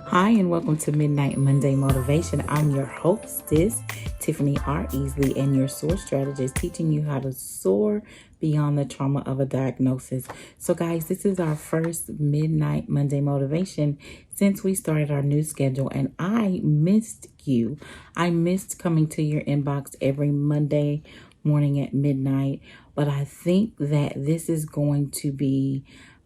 Hi, and welcome to Midnight Monday Motivation. I'm your hostess, Tiffany R. Easley, and your source strategist, teaching you how to soar beyond the trauma of a diagnosis. So, guys, this is our first Midnight Monday Motivation since we started our new schedule, and I missed you. I missed coming to your inbox every Monday morning at midnight, but I think that this is going to be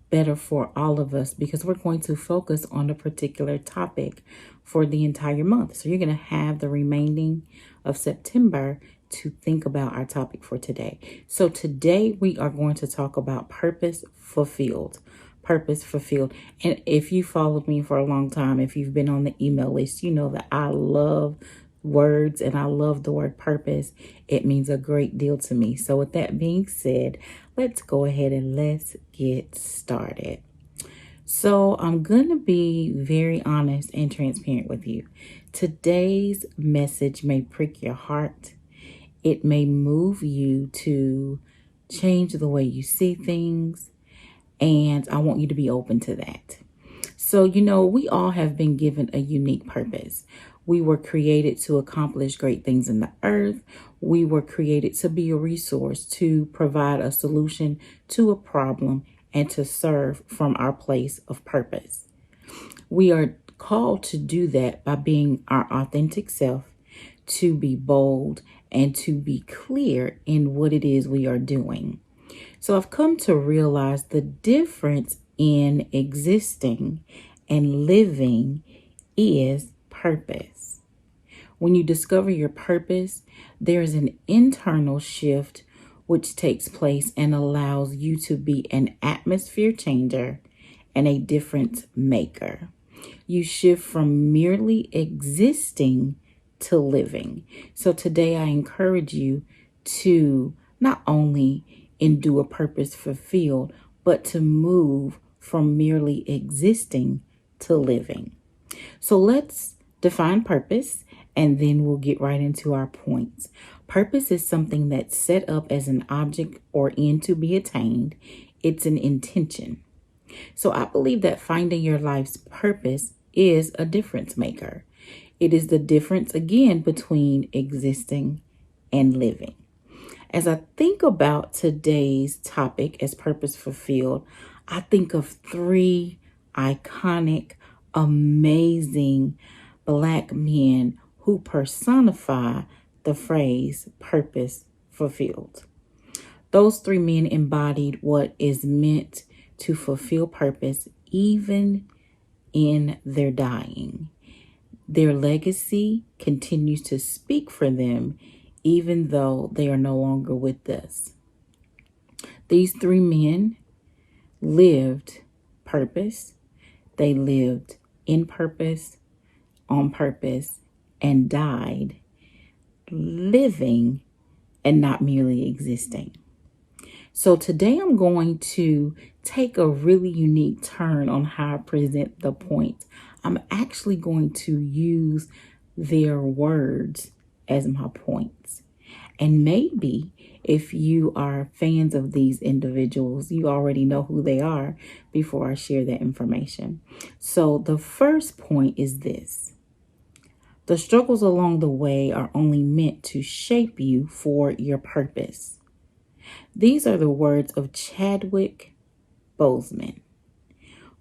better for all of us because we're going to focus on a particular topic for the entire month. So you're going to have the remaining of September to think about our topic for today. So today we are going to talk about purpose fulfilled. Purpose fulfilled. And if you followed me for a long time, if you've been on the email list, you know that I love words and I love the word purpose. It means a great deal to me. So with that being said, let's go ahead and let's get started. So I'm going to be very honest and transparent with you. Today's message may prick your heart. It may move you to change the way you see things. And I want you to be open to that. So, we all have been given a unique purpose. We were created to accomplish great things in the earth. We were created to be a resource, to provide a solution to a problem, and to serve from our place of purpose. We are called to do that by being our authentic self, to be bold, and to be clear in what it is we are doing. So I've come to realize the difference in existing and living is purpose. When you discover your purpose, there is an internal shift which takes place and allows you to be an atmosphere changer and a difference maker. You shift from merely existing to living. So today I encourage you to not only endure purpose fulfilled, but to move from merely existing to living. So let's define purpose and then we'll get right into our points. Purpose is something that's set up as an object or end to be attained. It's an intention. So I believe that finding your life's purpose is a difference maker. It is the difference, again, between existing and living. As I think about today's topic as purpose fulfilled, I think of three iconic, amazing Black men who personify the phrase purpose fulfilled. Those three men embodied what is meant to fulfill purpose even in their dying. Their legacy continues to speak for them even though they are no longer with us. These three men lived purpose. They lived in purpose, on purpose, and died living and not merely existing. So today I'm going to take a really unique turn on how I present the point. I'm actually going to use their words as my points. And maybe if you are fans of these individuals, you already know who they are before I share that information. So the first point is this. The struggles along the way are only meant to shape you for your purpose. These are the words of Chadwick Boseman,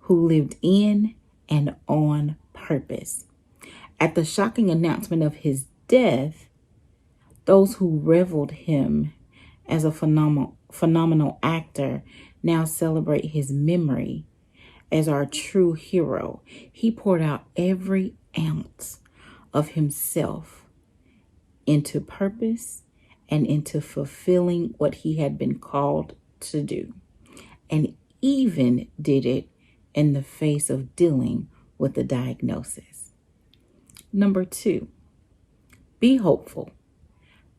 who lived in and on purpose. At the shocking announcement of his death, those who reveled him as a phenomenal actor now celebrate his memory as our true hero. He poured out every ounce of himself into purpose and into fulfilling what he had been called to do, and even did it in the face of dealing with the diagnosis. Number 2, be hopeful,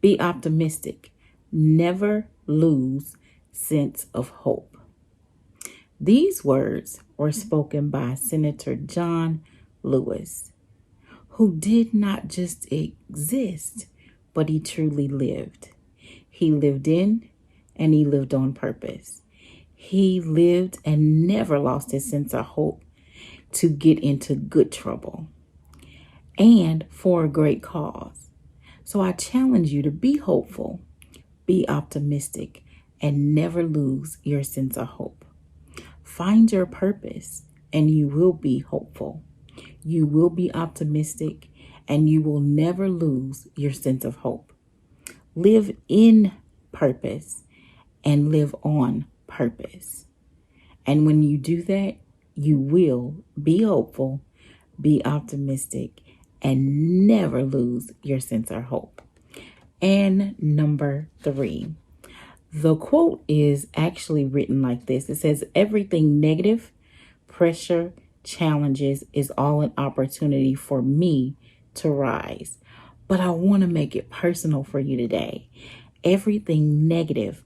be optimistic, never lose sense of hope. These words were spoken by Senator John Lewis, who did not just exist, but he truly lived. He lived in and he lived on purpose. He lived and never lost his sense of hope to get into good trouble and for a great cause. So I challenge you to be hopeful, be optimistic, and never lose your sense of hope. Find your purpose and you will be hopeful. You will be optimistic and you will never lose your sense of hope. Live in purpose and live on purpose. And when you do that, you will be hopeful, be optimistic, and never lose your sense of hope. And number 3, the quote is actually written like this. It says, everything negative, pressure, challenges is all an opportunity for me to rise. But I want to make it personal for you today. Everything negative,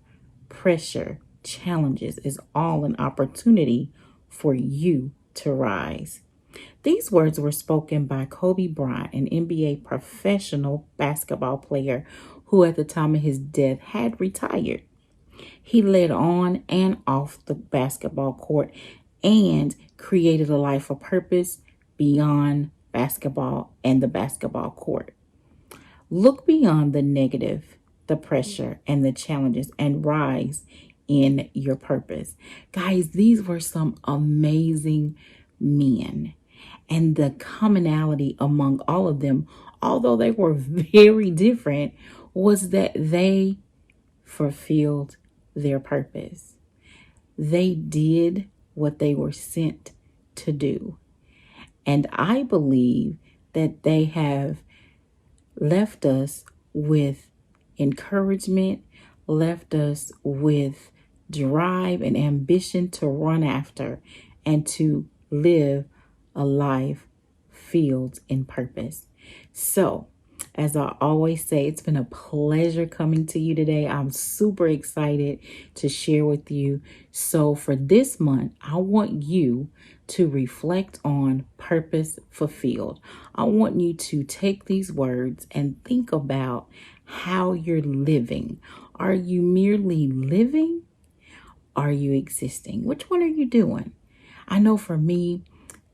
pressure, challenges is all an opportunity for you to rise. These words were spoken by Kobe Bryant, an NBA professional basketball player who at the time of his death had retired. He led on and off the basketball court and created a life of purpose beyond basketball and the basketball court. Look beyond the negative, the pressure, and the challenges and rise in your purpose. Guys, these were some amazing men. And the commonality among all of them, although they were very different, was that they fulfilled their purpose. They did what they were sent to do. And I believe that they have left us with encouragement, left us with drive and ambition to run after and to live a life filled in purpose. So, as I always say, it's been a pleasure coming to you today. I'm super excited to share with you. So for this month, I want you to reflect on purpose fulfilled. I want you to take these words and think about how you're living. Are you merely living? Are you existing? Which one are you doing? I know for me,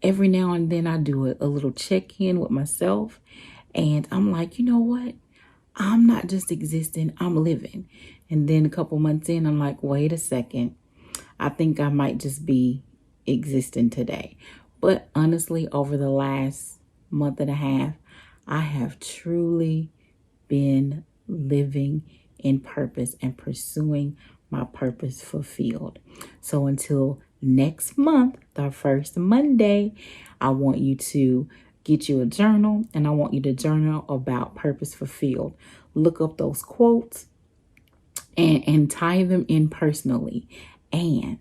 every now and then I do a little check-in with myself. And I'm like, you know what? I'm not just existing, I'm living. And then a couple months in, I'm like, wait a second. I think I might just be existing today. But honestly, over the last month and a half, I have truly been living in purpose and pursuing my purpose fulfilled. So until next month, the first Monday, I want you to get you a journal, and I want you to journal about purpose fulfilled. Look up those quotes and tie them in personally. And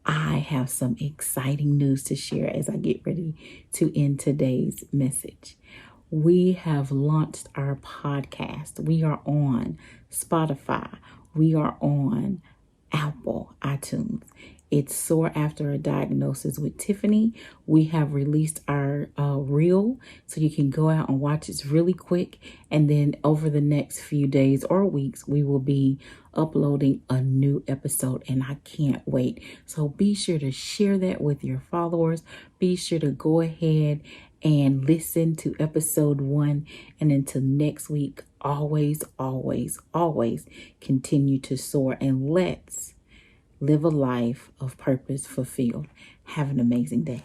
I have some exciting news to share as I get ready to end today's message. We have launched our podcast. We are on Spotify. We are on Apple, iTunes. It's Soar After a Diagnosis with Tiffany. We have released our reel, so you can go out and watch. It's really quick. And then over the next few days or weeks, we will be uploading a new episode, and I can't wait. So be sure to share that with your followers. Be sure to go ahead and listen to episode 1. And until next week, always, always, always continue to soar, and let's live a life of purpose fulfilled. Have an amazing day.